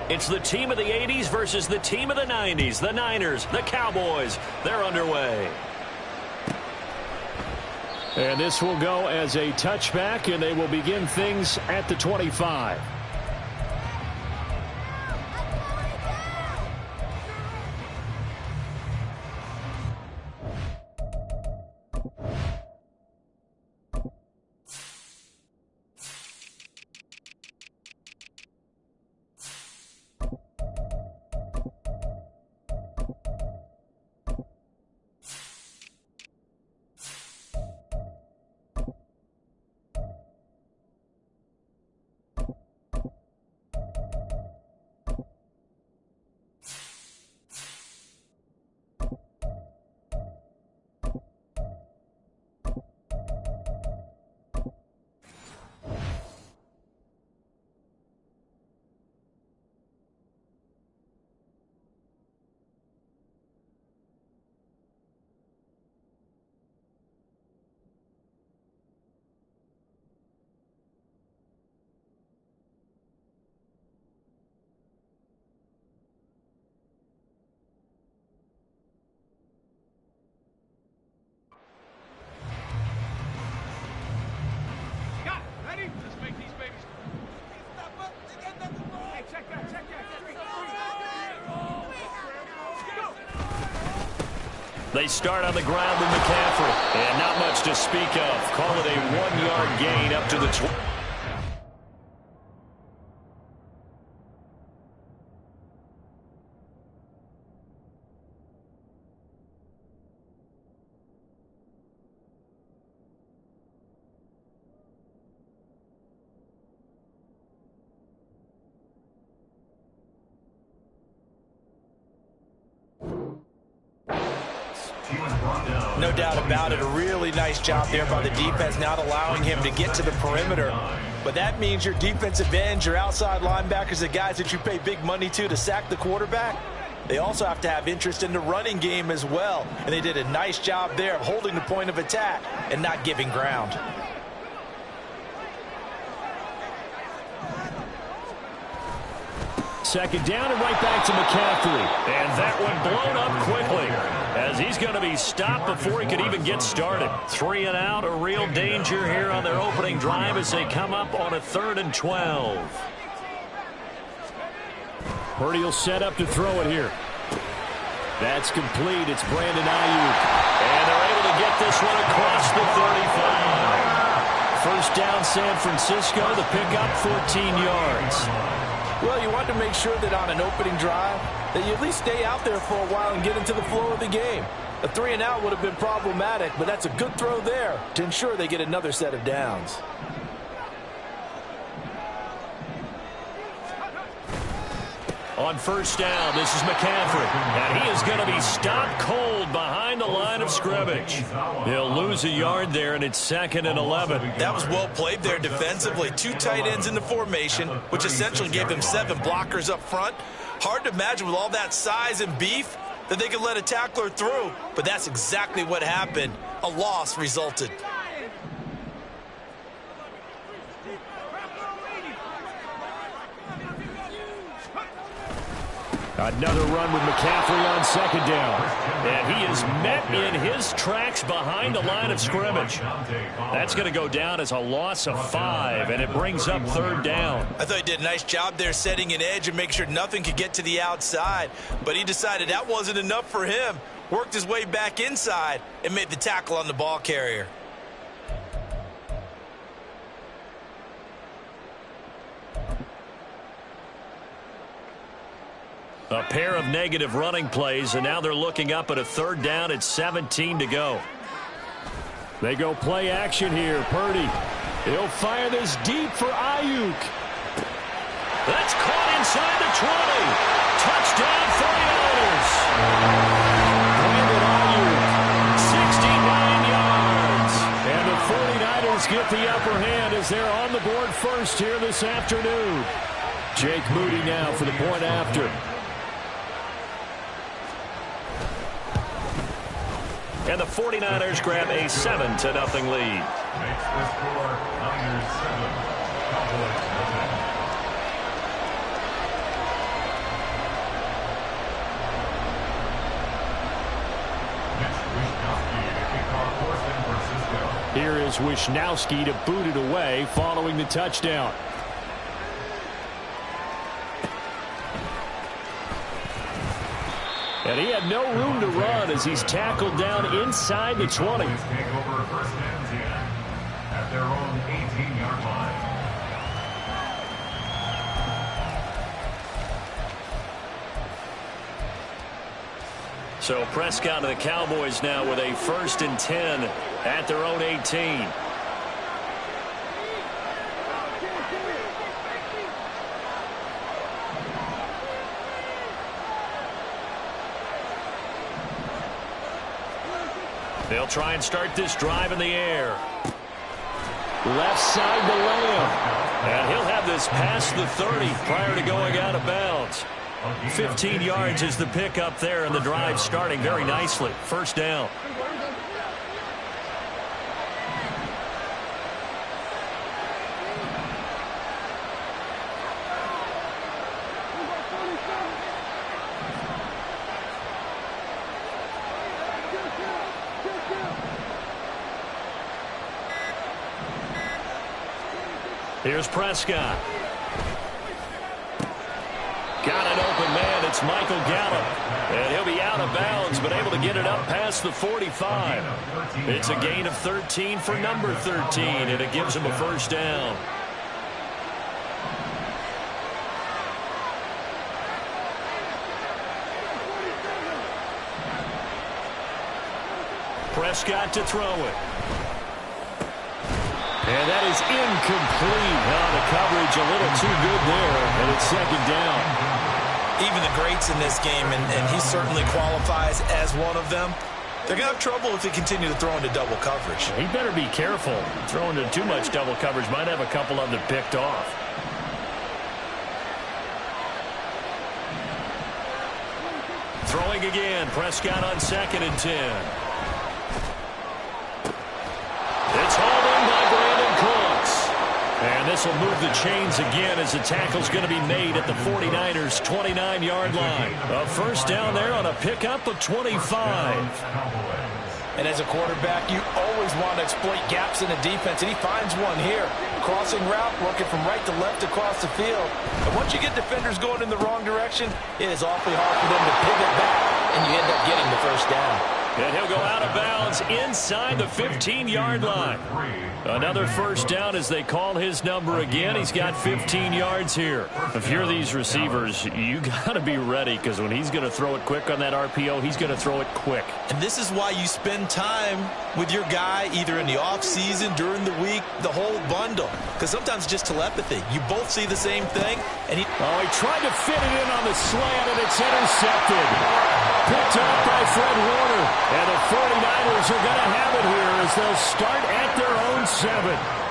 It's the team of the 80s versus the team of the 90s. The Niners, the Cowboys, they're underway. And this will go as a touchback, and they will begin things at the 25. They start on the ground with McCaffrey. And not much to speak of. Call it a 1-yard gain up to the 20. No doubt about it, a really nice job there by the defense, not allowing him to get to the perimeter. But that means your defensive ends, your outside linebackers, the guys that you pay big money to sack the quarterback, they also have to have interest in the running game as well. And they did a nice job there of holding the point of attack and not giving ground. Second down and right back to McCaffrey. And that one blown up quickly as he's going to be stopped before he could even get started. 3 and out, a real danger here on their opening drive as they come up on a 3rd and 12. Purdy will set up to throw it here. That's complete. It's Brandon Ayuk. And they're able to get this one across the 35. First down, San Francisco. The pickup, 14 yards. Well, you want to make sure that on an opening drive that you at least stay out there for a while and get into the flow of the game. A 3 and out would have been problematic, but that's a good throw there to ensure they get another set of downs. On first down, this is McCaffrey, and he is going to be stopped cold behind the line of scrimmage. He'll lose a yard there, and it's 2nd and 11. That was well played there defensively. 2 tight ends in the formation, which essentially gave them 7 blockers up front. Hard to imagine with all that size and beef that they could let a tackler through, but that's exactly what happened. A loss resulted. Another run with McCaffrey on second down. And he is met in his tracks behind the line of scrimmage. That's going to go down as a loss of 5, and it brings up 3rd down. I thought he did a nice job there setting an edge and make sure nothing could get to the outside. But he decided that wasn't enough for him. Worked his way back inside and made the tackle on the ball carrier. A pair of negative running plays, and now they're looking up at a 3rd down at 17 to go. They go play action here. Purdy. He'll fire this deep for Ayuk. That's caught inside the 20. Touchdown 49ers. Brandon Ayuk. 69 yards. And the 49ers get the upper hand as they're on the board first here this afternoon. Jake Moody now for the point after. And the 49ers grab a 7-0 lead. Makes the score Niners 7, Cowboys 7. tells Wisnowski to boot it away following the touchdown. And he had no room to run as he's tackled down inside the 20. At their own 18-yard line. So Prescott and the Cowboys now with a 1st and 10 at their own 18. They'll try and start this drive in the air. Left side to Lamb. And he'll have this past the 30 prior to going out of bounds. 15 yards is the pickup there, and the drive starting very nicely. 1st down. Here's Prescott. Got an open man. It's Michael Gallup. And he'll be out of bounds, but able to get it up past the 45. It's a gain of 13 for number 13, and it gives him a 1st down. Prescott to throw it. And that is incomplete. Now the coverage a little too good there, and it's 2nd down. Even the greats in this game, and he certainly qualifies as one of them, they're going to have trouble if they continue to throw into double coverage. He better be careful. Throwing into too much double coverage might have a couple of them picked off. Throwing again. Prescott on 2nd and 10. It's hauled in by Brandon Cooks. And this will move the chains again as the tackle's going to be made at the 49ers' 29-yard line. A 1st down there on a pickup of 25. And as a quarterback, you always want to exploit gaps in the defense, and he finds one here. Crossing route, working from right to left across the field. And once you get defenders going in the wrong direction, it is awfully hard for them to pivot back, and you end up getting the 1st down. And he'll go out of bounds inside the 15-yard line. Another 1st down as they call his number again. He's got 15 yards here. If you're these receivers, you got to be ready, because when he's going to throw it quick on that RPO, he's going to throw it quick. And this is why you spend time with your guy either in the offseason, during the week, the whole bundle. Because sometimes it's just telepathy. You both see the same thing. And he tried to fit it in on the slant, and it's intercepted. Picked up by Fred Warner. And the 49ers are going to have it here as they'll start at their own 7.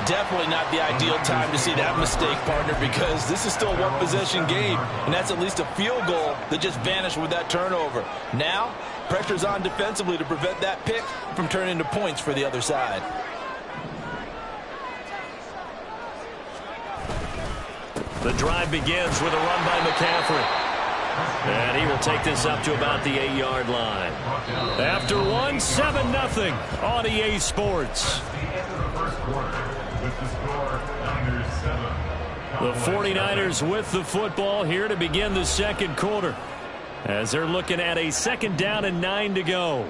Definitely not the ideal time to see that mistake, partner, because this is still a one-possession game, and that's at least a field goal that just vanished with that turnover. Now, pressure's on defensively to prevent that pick from turning into points for the other side. The drive begins with a run by McCaffrey. And he will take this up to about the 8-yard line. After 1, 7-0 on EA Sports. The 49ers with the football here to begin the 2nd quarter, as they're looking at a 2nd down and 9 to go.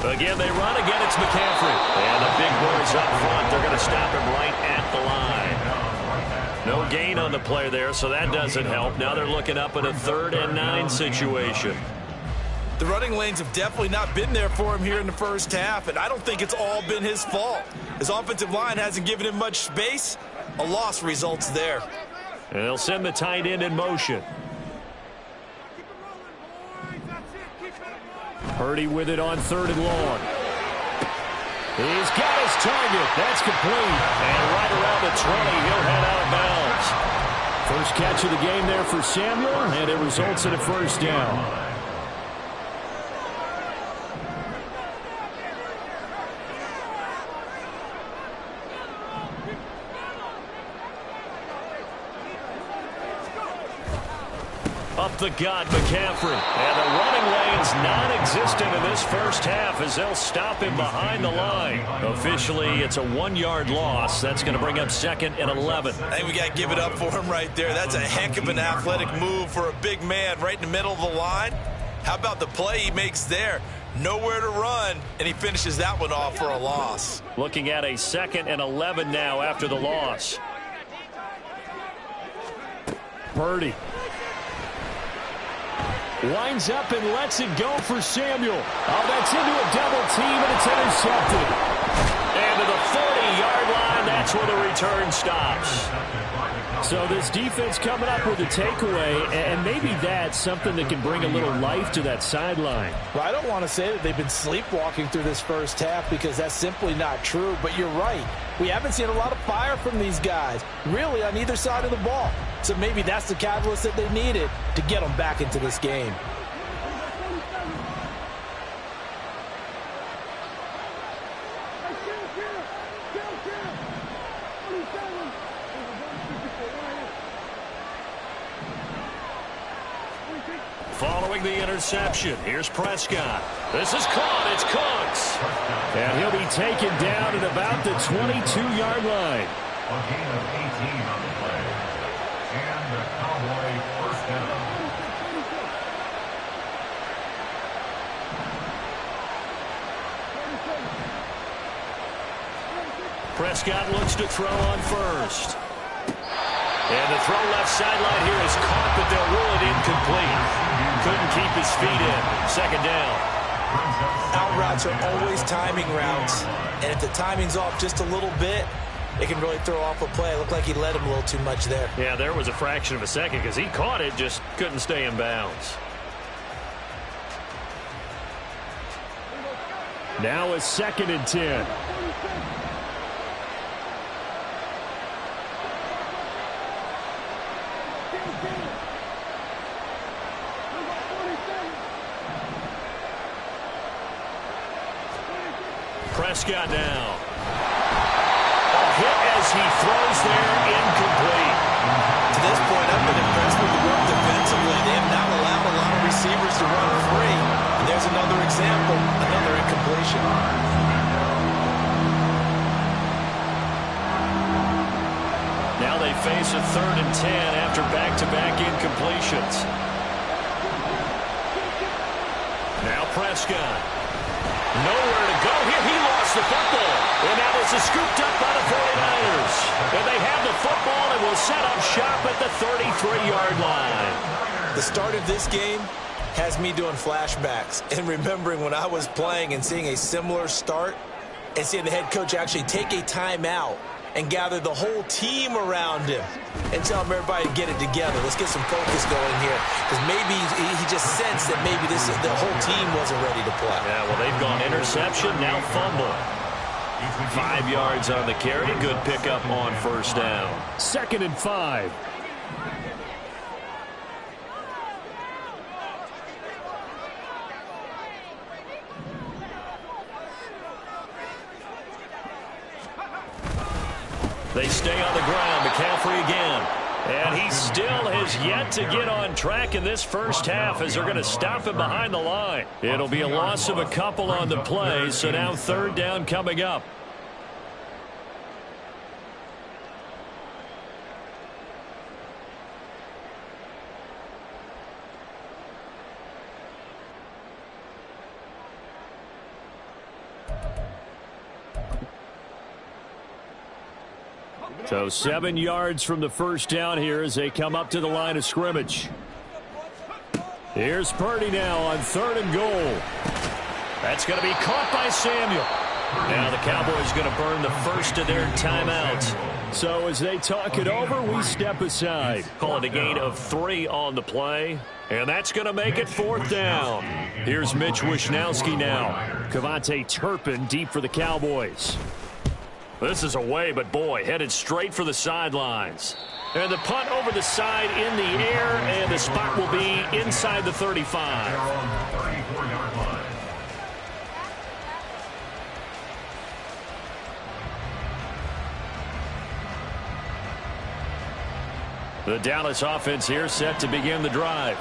Again, they run. Again, it's McCaffrey. And the big boys up front. They're going to stop him right at the line. No gain on the play there, so that doesn't help. Now they're looking up at a 3rd and 9 situation. The running lanes have definitely not been there for him here in the 1st half, and I don't think it's all been his fault. His offensive line hasn't given him much space. A loss results there. And they'll send the tight end in motion. Purdy with it on 3rd and long. He's got his target. That's complete. And right around the 20, he'll head out of bounds. First catch of the game there for Samuel, and it results in a 1st down. the God, McCaffrey. And the running lane's non-existent in this first half as they'll stop him behind the line. Officially, it's a 1-yard loss. That's going to bring up 2nd and 11. I think we got to give it up for him right there. That's a heck of an athletic move for a big man right in the middle of the line. How about the play he makes there? Nowhere to run, and he finishes that one off for a loss. Looking at a 2nd and 11 now after the loss. Purdy winds up and lets it go for Samuel. Oh, that's into a double team, and it's intercepted. And to the 40-yard line, that's where the return stops. So this defense coming up with a takeaway, and maybe that's something that can bring a little life to that sideline. Well, I don't want to say that they've been sleepwalking through this first half because that's simply not true, but you're right. We haven't seen a lot of fire from these guys, really, on either side of the ball. So maybe that's the catalyst that they needed to get them back into this game. Following the interception, here's Prescott. This is caught. It's Cooks. And he'll be taken down at about the 22-yard line. A gain of 18 on the play. And the Cowboy first down. Prescott looks to throw on first. And the throw left sideline here is caught, but they'll rule it incomplete. Couldn't keep his feet in. 2nd down. Out routes are always timing routes, and if the timing's off just a little bit, it can really throw off a play. It looked like he led him a little too much there. Yeah, there was a fraction of a second because he caught it, just couldn't stay in bounds. Now it's 2nd and 10. Prescott now. A hit as he throws there, incomplete. To this point, I've been impressed with the work defensively. They have not allowed a lot of receivers to run free. And there's another example, another incompletion. Now they face a 3rd and 10 after back-to-back incompletions. Now Prescott. Nowhere to go here. He lost the football. And now this is scooped up by the 49ers. And they have the football and will set up shop at the 33-yard line. The start of this game has me doing flashbacks and remembering when I was playing and seeing a similar start and seeing the head coach actually take a timeout and gather the whole team around him and tell him everybody to get it together. Let's get some focus going here. Because maybe he just sensed that maybe the whole team wasn't ready to play. Yeah, well, they've gone interception, now fumble. 5 yards on the carry. Good pickup on 1st down. 2nd and 5. They stay on the ground. McCaffrey again. And he still has yet to get on track in this first half as they're going to stop him behind the line. It'll be a loss of a couple on the play, so now 3rd down coming up. So 7 yards from the first down here as they come up to the line of scrimmage. Here's Purdy now on 3rd and goal. That's going to be caught by Samuel. Now the Cowboys going to burn the first of their timeouts. So as they talk it over, we step aside. Call it a gain of 3 on the play. And that's going to make it 4th down. Here's Mitch Wishnowsky now. Kavontae Turpin deep for the Cowboys. This is away, but boy, headed straight for the sidelines. And the punt over the side in the air, and the spot will be inside the 35. The Dallas offense here set to begin the drive.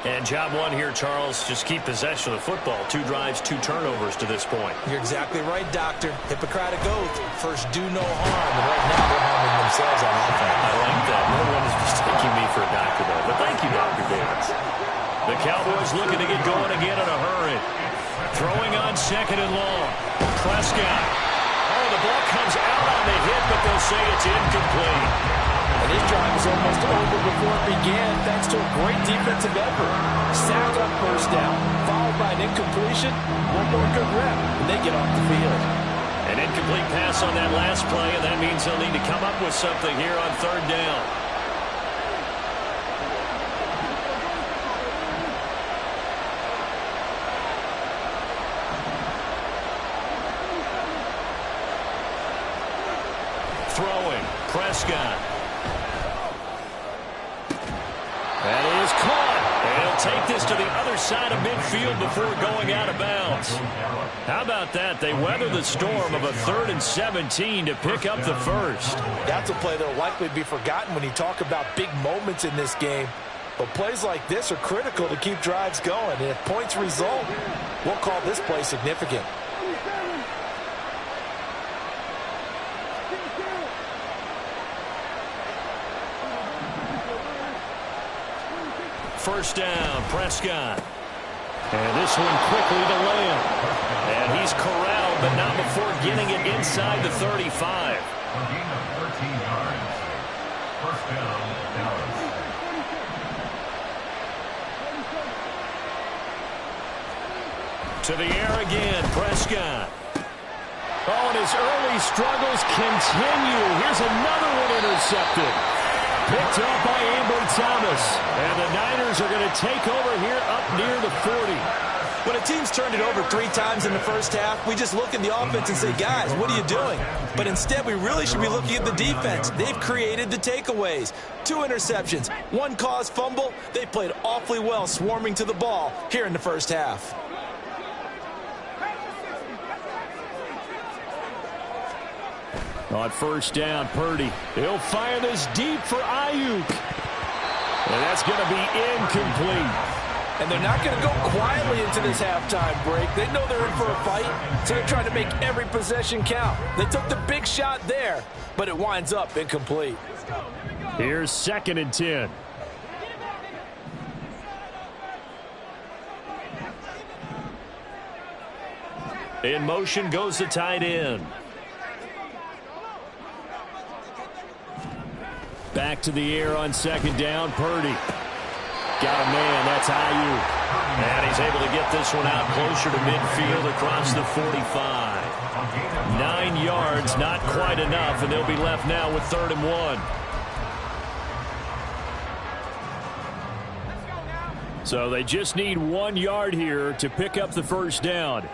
And job one here, Charles, just keep possession of the football. 2 drives, 2 turnovers to this point. You're exactly right, Doctor. Hippocratic oath. First, do no harm. And right now, they're harming themselves on offense. I like that. No one is mistaking me for a doctor, though. But thank you, Dr. Davis. The Cowboys looking to get going again in a hurry. Throwing on 2nd and long. Prescott. Oh, the ball comes out on the hit, but they'll say it's incomplete. And this drive was almost over before it began, thanks to a great defensive effort. Sack on first down, followed by an incompletion. One more good rep, and they get off the field. An incomplete pass on that last play, and that means they'll need to come up with something here on 3rd down. Throwing, Prescott. That is caught. And he'll take this to the other side of midfield before going out of bounds. How about that? They weather the storm of a 3rd and 17 to pick up the first. That's a play that will likely be forgotten when you talk about big moments in this game. But plays like this are critical to keep drives going. And if points result, we'll call this play significant. First down, Prescott. And this one quickly to Lamb. And he's corralled, but not before getting it inside the 35. A gain of 13 yards. First down, Dallas. To the air again, Prescott. Oh, and his early struggles continue. Here's another one intercepted. Picked up by Ambry Thomas. And the Niners are going to take over here up near the 40. When a team's turned it over 3 times in the first half, we just look at the offense and say, guys, what are you doing? But instead, we really should be looking at the defense. They've created the takeaways. 2 interceptions, 1 caused fumble. They played awfully well swarming to the ball here in the first half. On first down, Purdy. He'll fire this deep for Ayuk. And that's going to be incomplete. And they're not going to go quietly into this halftime break. They know they're in for a fight, so they're trying to make every possession count. They took the big shot there, but it winds up incomplete. Here's 2nd and 10. In motion goes the tight end. Back to the air on 2nd down, Purdy. Got a man, that's Ayuk. And he's able to get this one out closer to midfield across the 45. 9 yards, not quite enough, and they'll be left now with 3rd and 1. So they just need 1 yard here to pick up the first down.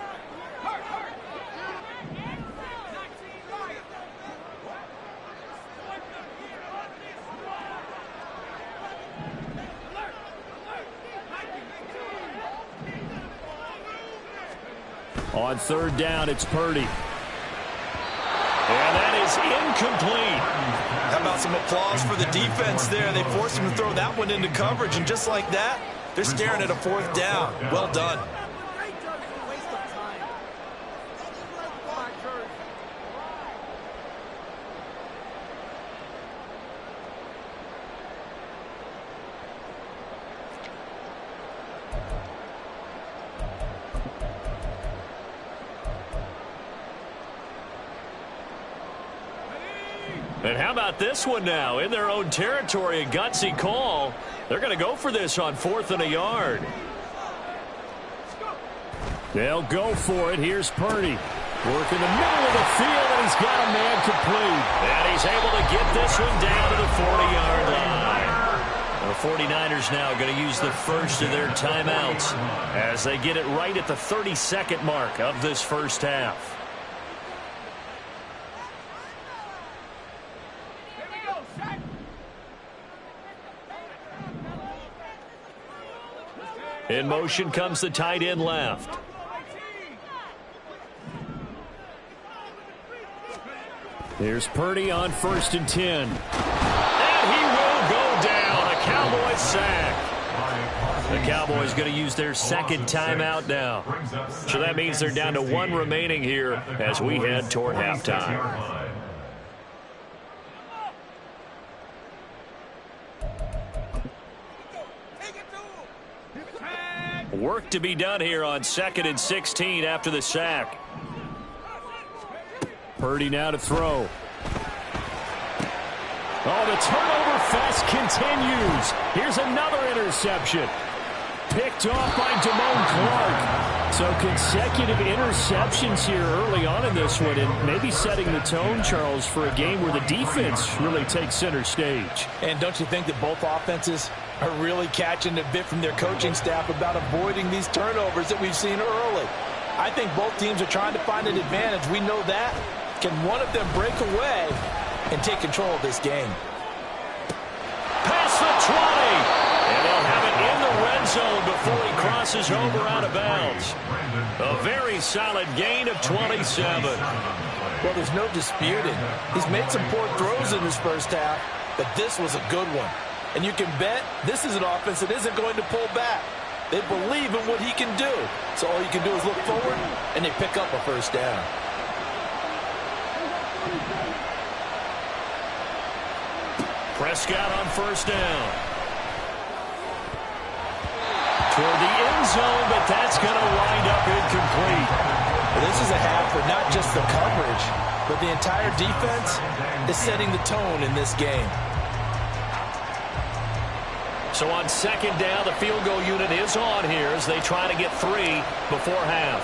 On 3rd down, it's Purdy. And that is incomplete. How about some applause for the defense there? They forced him to throw that one into coverage, and just like that, they're staring at a 4th down. Well done. And how about this one now? In their own territory, a gutsy call. They're going to go for this on 4th and a yard. They'll go for it. Here's Purdy. Work in the middle of the field, and he's got a man complete. And he's able to get this one down to the 40-yard line. The 49ers now going to use the first of their timeouts as they get it right at the 32nd mark of this first half. In motion comes the tight end left. Here's Purdy on 1st and 10. And he will go down. A Cowboys sack. The Cowboys going to use their second timeout now. So that means they're down to one remaining here as we head toward halftime. Work to be done here on 2nd and 16 after the sack. Purdy now to throw. Oh, the turnover fest continues. Here's another interception. Picked off by Damone Clark. So consecutive interceptions here early on in this one, and maybe setting the tone, Charles, for a game where the defense really takes center stage. And don't you think that both offenses are really catching a bit from their coaching staff about avoiding these turnovers that we've seen early? I think both teams are trying to find an advantage. We know that. Can one of them break away and take control of this game? Past the 20. And they'll have it in the red zone before he crosses over out of bounds. A very solid gain of 27. Well, there's no disputing. He's made some poor throws in his first half, but this was a good one. And you can bet this is an offense that isn't going to pull back. They believe in what he can do. So all you can do is look forward, and they pick up a first down. Prescott on first down. Toward the end zone, but that's going to wind up incomplete. Well, this is a half for not just the coverage, but the entire defense is setting the tone in this game. So on second down, the field goal unit is on here as they try to get 3 before half.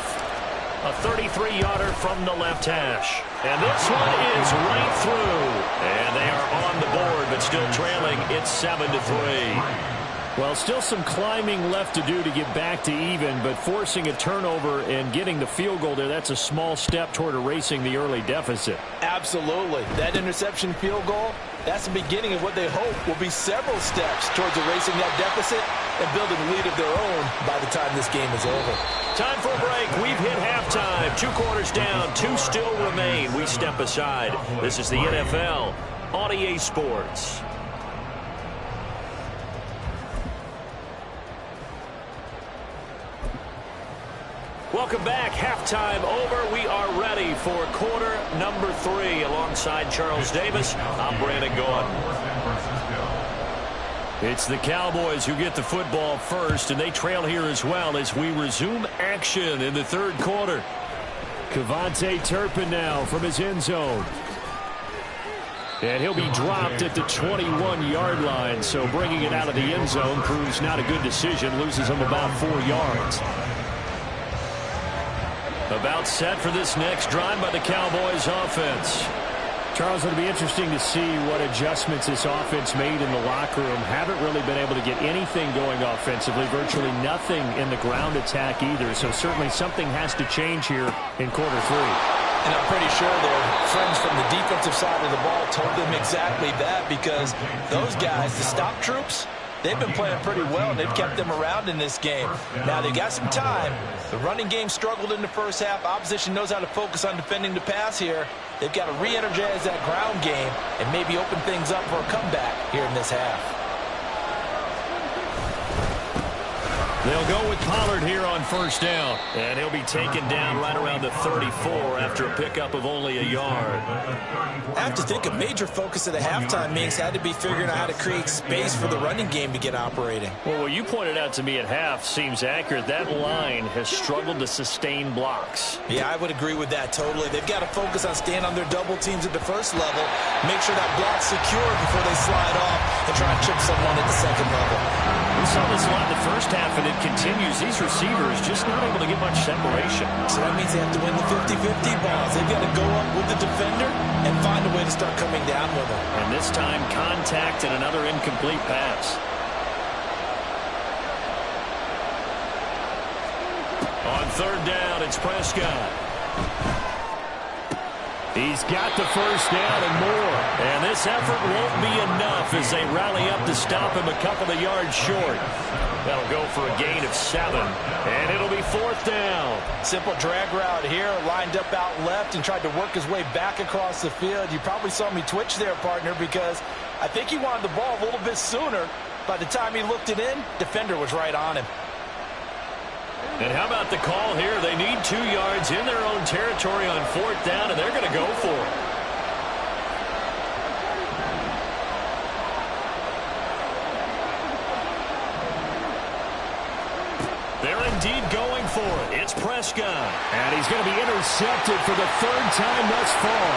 A 33-yarder from the left hash. And this one is right through. And they are on the board, but still trailing. It's 7-3. Well, still some climbing left to do to get back to even, but forcing a turnover and getting the field goal there, that's a small step toward erasing the early deficit. Absolutely. That interception field goal, that's the beginning of what they hope will be several steps towards erasing that deficit and building a lead of their own by the time this game is over. Time for a break. We've hit halftime. 2 quarters down, 2 still remain. We step aside. This is the NFL on EA Sports. Welcome back. Halftime over. We are ready for quarter number 3. Alongside Charles Davis, I'm Brandon Gaudin. It's the Cowboys who get the football first, and they trail here as well as we resume action in the third quarter. Kevontae Turpin now from his end zone. And he'll be dropped at the 21-yard line, so bringing it out of the end zone proves not a good decision. Loses him about 4 yards. About set for this next drive by the Cowboys offense. Charles, it'll be interesting to see what adjustments this offense made in the locker room. Haven't really been able to get anything going offensively. Virtually nothing in the ground attack either. So certainly something has to change here in quarter 3. And I'm pretty sure their friends from the defensive side of the ball told them exactly that, because those guys, the stop troops, they've been playing pretty well, and they've kept them around in this game. Now, they've got some time. The running game struggled in the first half. Opposition knows how to focus on defending the pass here. They've got to re-energize that ground game and maybe open things up for a comeback here in this half. They'll go with Pollard here on first down. And he'll be taken down right around the 34 after a pickup of only a yard. I have to think a major focus of the halftime meetings had to be figuring out how to create space for the running game to get operating. Well, what you pointed out to me at half seems accurate. That line has struggled to sustain blocks. Yeah, I would agree with that totally. They've got to focus on staying on their double teams at the first level, make sure that block's secure before they slide off and try and chip someone at the second level. We saw this a lot in the first half, and it continues. These receivers just not able to get much separation. So that means they have to win the 50-50 balls. They've got to go up with the defender and find a way to start coming down with them. And this time, contact and another incomplete pass. On third down, it's Prescott. He's got the first down and more. And this effort won't be enough as they rally up to stop him a couple of yards short. That'll go for a gain of 7. And it'll be fourth down. Simple drag route here, lined up out left and tried to work his way back across the field. You probably saw me twitch there, partner, because I think he wanted the ball a little bit sooner. By the time he looked it in, defender was right on him. And how about the call here? They need 2 yards in their own territory on 4th down, and they're going to go for it. They're indeed going for it. It's Prescott. And he's going to be intercepted for the 3rd time thus far.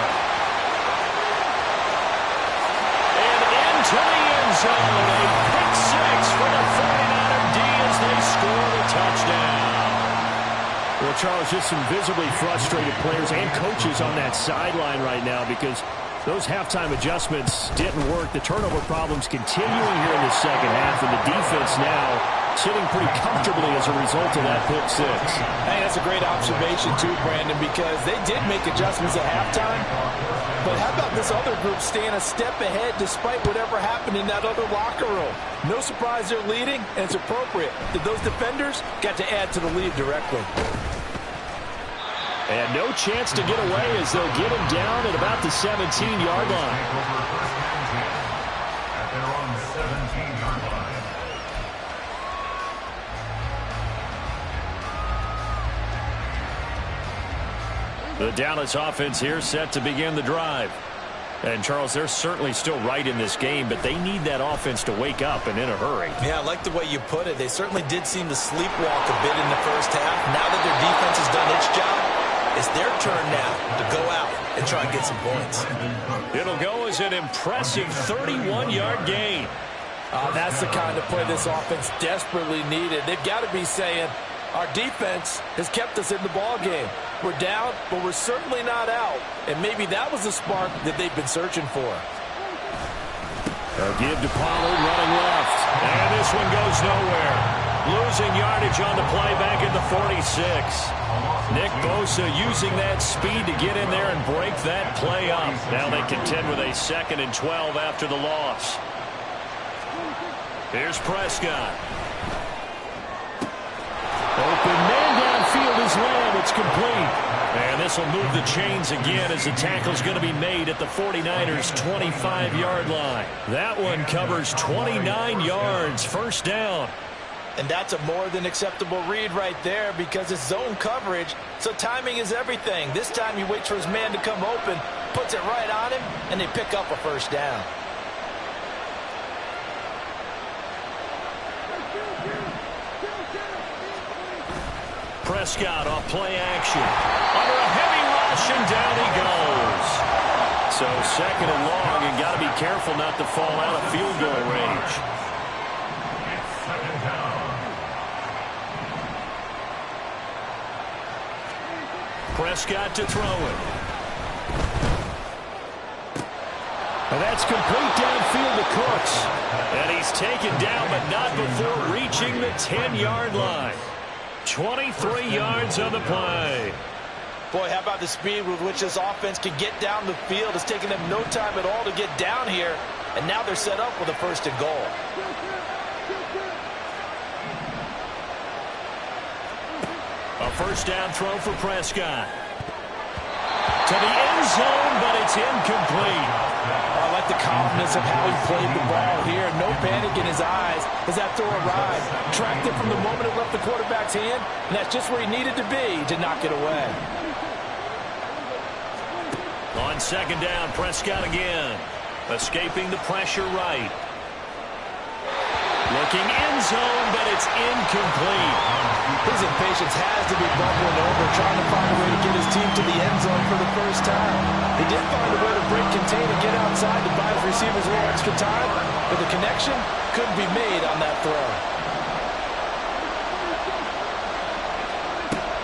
And into the end zone. A pick 6 for the 49er D as they score the touchdown. Well, Charles, just some visibly frustrated players and coaches on that sideline right now because those halftime adjustments didn't work. The turnover problems continuing here in the second half, and the defense now sitting pretty comfortably as a result of that pick 6. Hey, that's a great observation too, Brandon, because they did make adjustments at halftime. But how about this other group staying a step ahead despite whatever happened in that other locker room? No surprise they're leading, and it's appropriate that those defenders got to add to the lead directly. And no chance to get away as they'll get him down at about the 17-yard line. At their own 17-yard line. The Dallas offense here set to begin the drive. And, Charles, they're certainly still right in this game, but they need that offense to wake up and in a hurry. Yeah, I like the way you put it. They certainly did seem to sleepwalk a bit in the first half. Now that their defense has done its job, it's their turn now to go out and try and get some points. It'll go as an impressive 31-yard gain. That's the kind of play this offense desperately needed. They've got to be saying, our defense has kept us in the ball game. We're down, but we're certainly not out. And maybe that was the spark that they've been searching for. They'll give to Pollard running left. And this one goes nowhere. Losing yardage on the play back at the 46. Nick Bosa using that speed to get in there and break that play up. Now they contend with a 2nd and 12 after the loss. Here's Prescott. Open man downfield is Lamb. It's complete. And this will move the chains again as the tackle's going to be made at the 49ers' 25-yard line. That one covers 29 yards, 1st down. And that's a more than acceptable read right there because it's zone coverage, so timing is everything. This time he waits for his man to come open, puts it right on him, and they pick up a 1st down. Prescott off play action. Under a heavy rush, and down he goes. So 2nd and long, and got to be careful not to fall out of field goal range. It's 2nd down. Prescott to throw it. And that's complete downfield to Cooks. And he's taken down, but not before reaching the 10-yard line. 23 yards on the play. Boy, how about the speed with which this offense can get down the field? It's taken them no time at all to get down here, and now they're set up with a 1st and goal. A 1st down throw for Prescott. To the end zone, but it's incomplete. I like the confidence of how he played the ball here. No panic in his eyes as that throw arrived. Tracked it from the moment it left the quarterback's hand, and that's just where he needed to be to knock it away. On 2nd down, Prescott again. Escaping the pressure right. Looking end zone, but it's incomplete. His impatience has to be bubbling over, trying to find a way to get his team to the end zone for the 1st time. He did find a way to break contain and get outside to buy his receivers a little extra time, but the connection couldn't be made on that throw.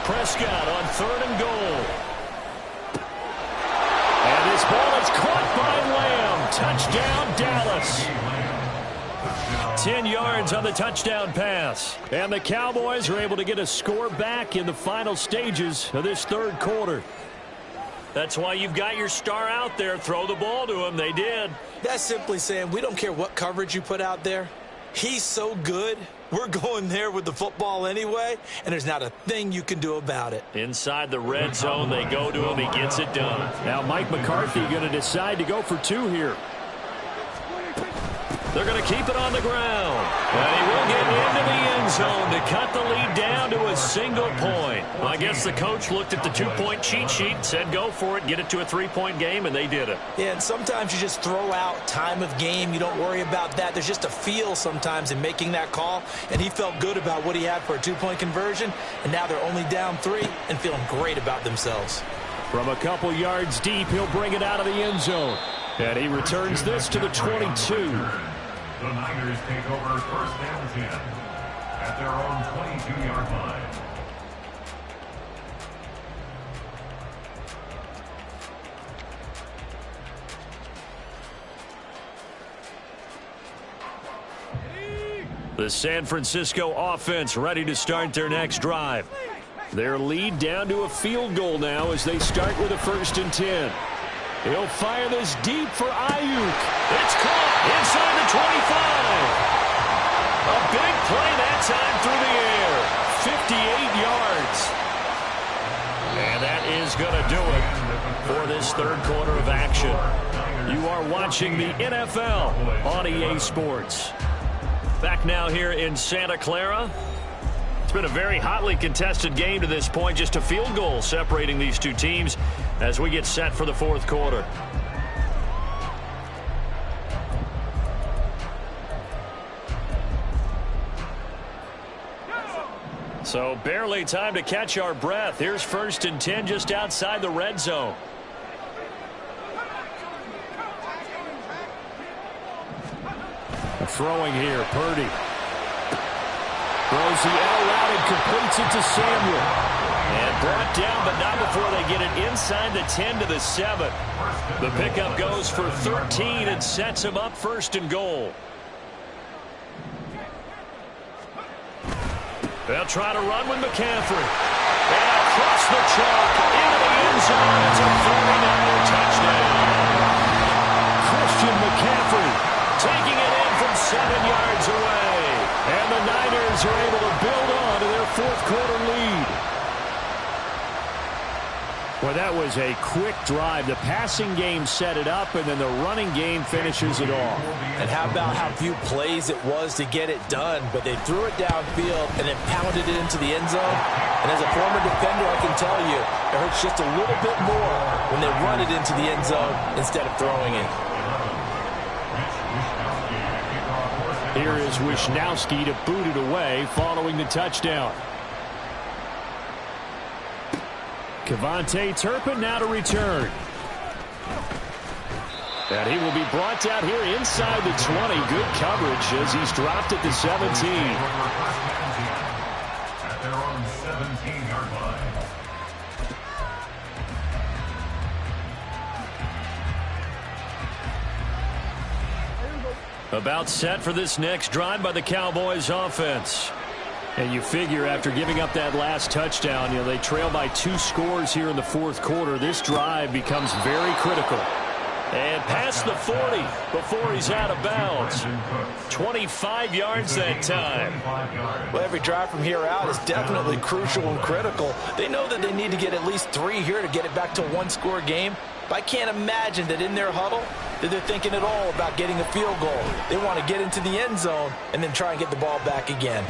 Prescott on 3rd and goal. And this ball is caught by Lamb. Touchdown, Dallas. 10 yards on the touchdown pass. And the Cowboys are able to get a score back in the final stages of this 3rd quarter. That's why you've got your star out there. Throw the ball to him. They did. That's simply saying we don't care what coverage you put out there. He's so good. We're going there with the football anyway, and there's not a thing you can do about it. Inside the red zone, they go to him. He gets it done. Now Mike McCarthy going to decide to go for 2 here. They're going to keep it on the ground. And he will get into the end zone to cut the lead down to a single point. Well, I guess the coach looked at the two-point cheat sheet, said go for it, get it to a three-point game, and they did it. Yeah, and sometimes you just throw out time of game. You don't worry about that. There's just a feel sometimes in making that call, and he felt good about what he had for a two-point conversion, and now they're only down 3 and feeling great about themselves. From a couple yards deep, he'll bring it out of the end zone. And he returns this to the 22. The Niners take over first down 10 at their own 22-yard line. The San Francisco offense ready to start their next drive. Their lead down to a field goal now as they start with a 1st and 10. He'll fire this deep for Ayuk. It's caught inside the 25. A big play that time through the air. 58 yards. And that is going to do it for this third quarter of action. You are watching the NFL on EA Sports. Back now here in Santa Clara. It's been a very hotly contested game to this point. Just a field goal separating these two teams as we get set for the fourth quarter. So barely time to catch our breath. Here's 1st and 10 just outside the red zone. Throwing here, Purdy. Throws the L route and completes it to Samuel. And brought down, but not before they get it inside the 10 to the 7. The pickup goes for 13 and sets him up 1st and goal. They'll try to run with McCaffrey. And across the chalk into the end zone. It's a 49er touchdown. Christian McCaffrey taking it in from 7 yards away. And the Niners are able to build on to their fourth quarter lead. Well, that was a quick drive. The passing game set it up, and then the running game finishes it off. And how about how few plays it was to get it done, but they threw it downfield and then pounded it into the end zone. And as a former defender, I can tell you, it hurts just a little bit more when they run it into the end zone instead of throwing it. Here is Wisnowski to boot it away following the touchdown. Kevontae Turpin now to return. And he will be brought down here inside the 20. Good coverage as he's dropped at the 17. At their own 17-yard line. About set for this next drive by the Cowboys offense. And you figure after giving up that last touchdown, they trail by 2 scores here in the fourth quarter. This drive becomes very critical. And past the 40 before he's out of bounds. 25 yards that time. Well, every drive from here out is definitely crucial and critical. They know that they need to get at least 3 here to get it back to a 1-score game. But I can't imagine that in their huddle that they're thinking at all about getting a field goal. They want to get into the end zone and then try and get the ball back again.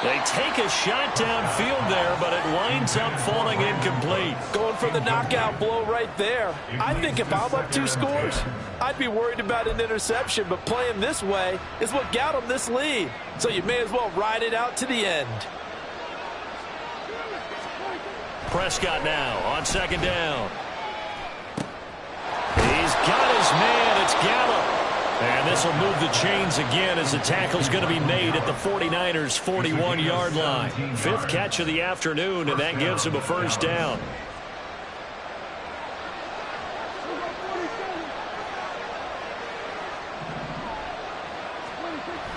They take a shot downfield there, but it winds up falling incomplete. Going for the knockout blow right there. I think if I'm up 2 scores, I'd be worried about an interception, but playing this way is what got them this lead. So you may as well ride it out to the end. Prescott now on 2nd down. He's got his man. It's Gallup. And this will move the chains again as the tackle's going to be made at the 49ers' 41-yard line. 5th catch of the afternoon, and that gives him a 1st down.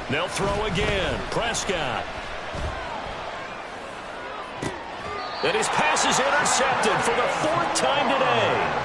They'll throw again. Prescott. And his pass is intercepted for the 4th time today.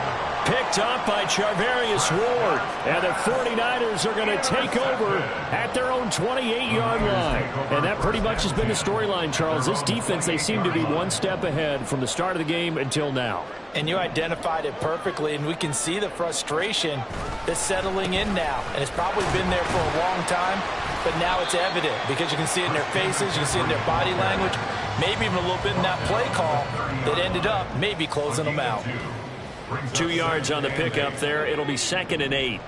picked off by Charvarius Ward. And the 49ers are going to take over at their own 28-yard line. And that pretty much has been the storyline, Charles. This defense, they seem to be one step ahead from the start of the game until now. And you identified it perfectly, and we can see the frustration that's settling in now. And it's probably been there for a long time, but now it's evident because you can see it in their faces, you can see it in their body language, maybe even a little bit in that play call that ended up maybe closing them out. 2 yards on the pickup there. It'll be 2nd and 8.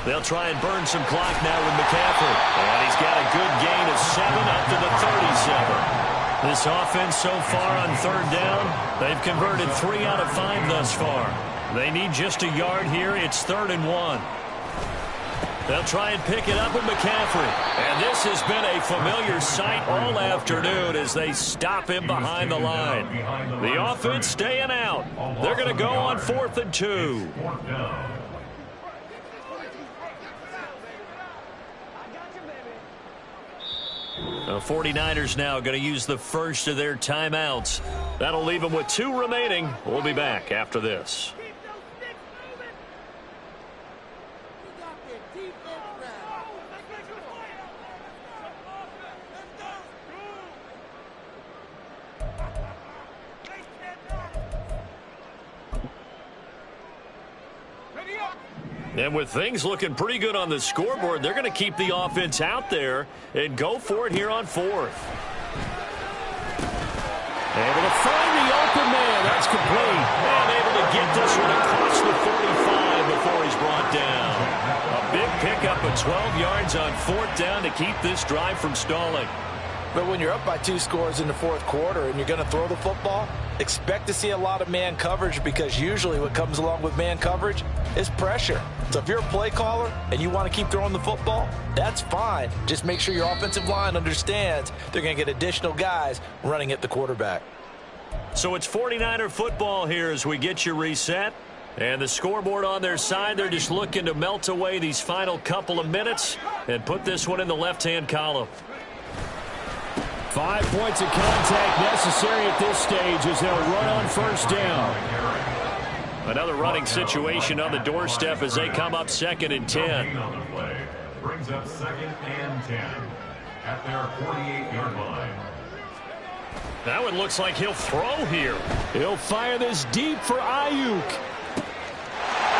They'll try and burn some clock now with McCaffrey. And he's got a good gain of 7 up to the 37. This offense so far on 3rd down, they've converted 3 out of 5 thus far. They need just a yard here. It's 3rd and 1. They'll try and pick it up with McCaffrey. And this has been a familiar sight all afternoon as they stop him behind the line. The offense staying out. They're going to go on 4th and 2. The 49ers now going to use the first of their timeouts. That'll leave them with 2 remaining. We'll be back after this. And with things looking pretty good on the scoreboard, they're going to keep the offense out there and go for it here on 4th. Able to find the open man. That's complete. And able to get this one across the 45 before he's brought down. A big pickup of 12 yards on 4th down to keep this drive from stalling. But when you're up by 2 scores in the 4th quarter and you're going to throw the football, expect to see a lot of man coverage because usually what comes along with man coverage is pressure. So if you're a play caller and you want to keep throwing the football, that's fine. Just make sure your offensive line understands they're going to get additional guys running at the quarterback. So it's 49er football here as we get you reset. And the scoreboard on their side, they're just looking to melt away these final couple of minutes and put this one in the left-hand column. 5 points of contact necessary at this stage as they'll run on 1st down. Another running situation on the doorstep as they come up 2nd and 10. Brings up 2nd and 10 at their 48-yard line. That one looks like he'll throw here. He'll fire this deep for Ayuk.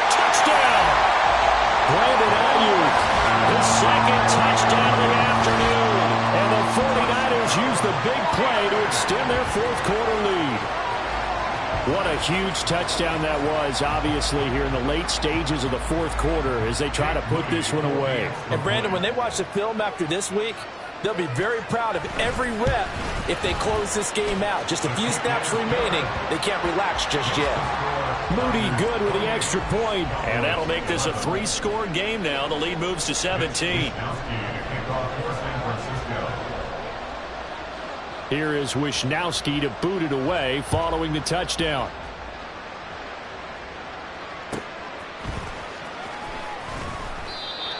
Touchdown! Brandon Ayuk. His 2nd touchdown of the afternoon. And the 49ers use the big play to extend their 4th quarter lead. What a huge touchdown that was, obviously, here in the late stages of the 4th quarter as they try to put this one away. And, Brandon, when they watch the film after this week, they'll be very proud of every rep if they close this game out. Just a few snaps remaining. They can't relax just yet. Moody good with the extra point. And that'll make this a 3-score game now. The lead moves to 17. Here is Wisnowski to boot it away following the touchdown.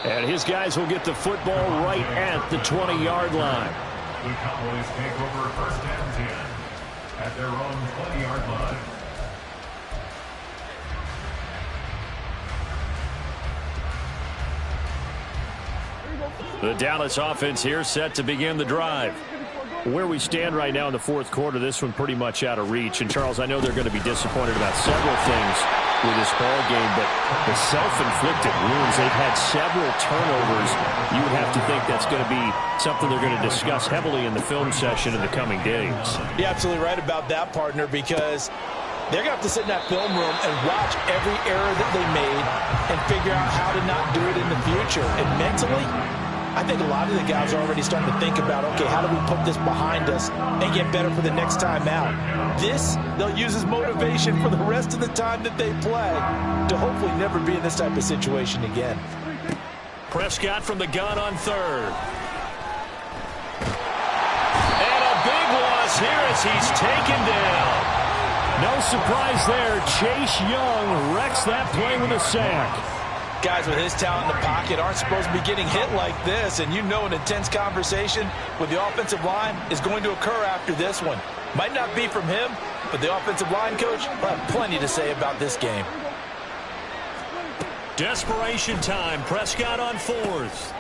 And his guys will get the football right at the 20-yard line. The Cowboys take over 1st and 10 at their own 20-yard line. The Dallas offense here set to begin the drive. Where we stand right now in the 4th quarter, this one pretty much out of reach. And, Charles, I know they're going to be disappointed about several things with this ball game, but the self-inflicted wounds, they've had several turnovers. You would have to think that's going to be something they're going to discuss heavily in the film session in the coming days. You're absolutely right about that, partner, because they're going to have to sit in that film room and watch every error that they made and figure out how to not do it in the future. And mentally, I think a lot of the guys are already starting to think about, okay, how do we put this behind us and get better for the next time out? This, they'll use as motivation for the rest of the time that they play to hopefully never be in this type of situation again. Prescott from the gun on 3rd. And a big loss here as he's taken down. No surprise there. Chase Young wrecks that play with a sack. Guys with his talent in the pocket aren't supposed to be getting hit like this, and you know an intense conversation with the offensive line is going to occur after this one. Might not be from him, but the offensive line coach will have plenty to say about this game. Desperation time. Prescott on fourth.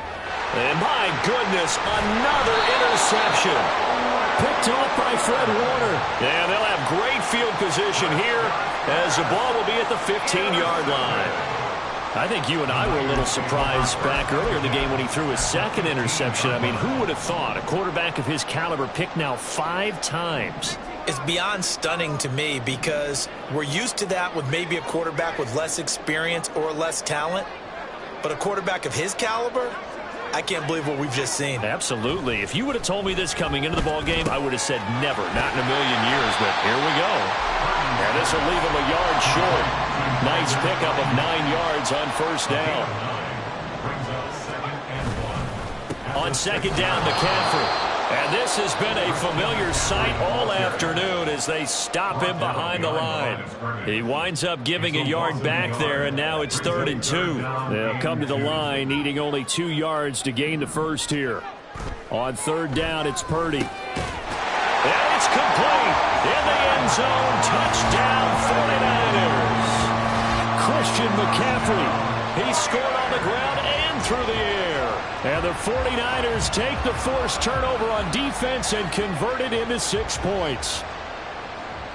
And my goodness, another interception. Picked off by Fred Warner. And they'll have great field position here as the ball will be at the 15-yard line. I think you and I were a little surprised back earlier in the game when he threw his second interception. I mean, who would have thought a quarterback of his caliber picked now 5 times? It's beyond stunning to me because we're used to that with maybe a quarterback with less experience or less talent. But a quarterback of his caliber, I can't believe what we've just seen. Absolutely. If you would have told me this coming into the ball game, I would have said never, not in a million years. But here we go. And this will leave him a yard short. Nice pickup of 9 yards on first down. On second down, McCaffrey. And this has been a familiar sight all afternoon as they stop him behind the line. He winds up giving a yard back there, and now it's 3rd and 2. They'll come to the line, needing only 2 yards to gain the first here. On third down, it's Purdy. And it's complete. In the end zone, touchdown 49ers. Christian McCaffrey. He scored on the ground and through the air. And the 49ers take the forced turnover on defense and convert it into 6 points.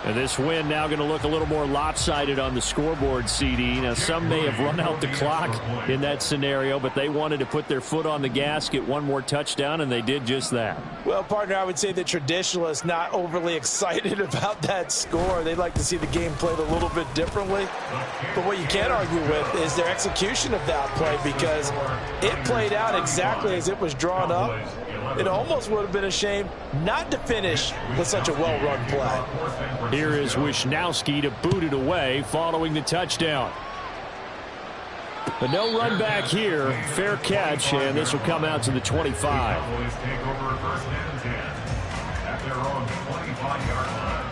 And this win now going to look a little more lopsided on the scoreboard, CD. Now, some may have run out the clock in that scenario, but they wanted to put their foot on the gas, get one more touchdown, and they did just that. Well, partner, I would say the traditionalists not overly excited about that score. They'd like to see the game played a little bit differently. But what you can't argue with is their execution of that play, because it played out exactly as it was drawn up. It almost would have been a shame not to finish with such a well-run play. Here is Wisnowski to boot it away following the touchdown. But no run back here. Fair catch, and this will come out to the 25. Cowboys take over 1st and 10 at their own 25-yard line.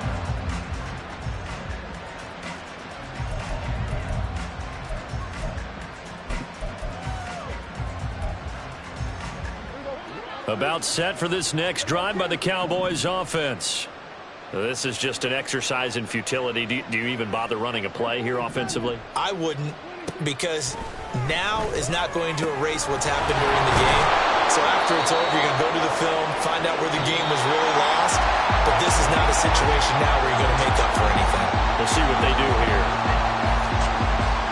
About set for this next drive by the Cowboys offense. This is just an exercise in futility. Do you even bother running a play here offensively? I wouldn't, because now is not going to erase what's happened during the game. So after it's over, you're going to go to the film, find out where the game was really lost. But this is not a situation now where you're going to make up for anything. We'll see what they do here.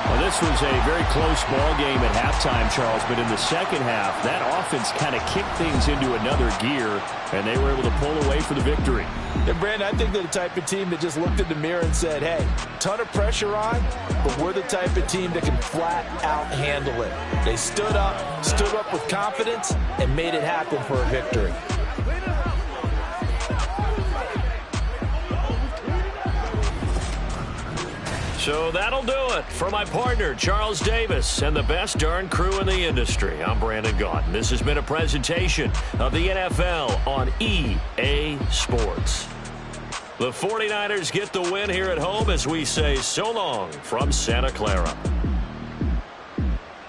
Well, this was a very close ball game at halftime, Charles, but in the second half, that offense kind of kicked things into another gear, and they were able to pull away for the victory. And Brandon, I think they're the type of team that just looked in the mirror and said, hey, ton of pressure on, but we're the type of team that can flat out handle it. They stood up with confidence, and made it happen for a victory. So that'll do it for my partner, Charles Davis, and the best darn crew in the industry. I'm Brandon Gaudin. This has been a presentation of the NFL on EA Sports. The 49ers get the win here at home as we say so long from Santa Clara.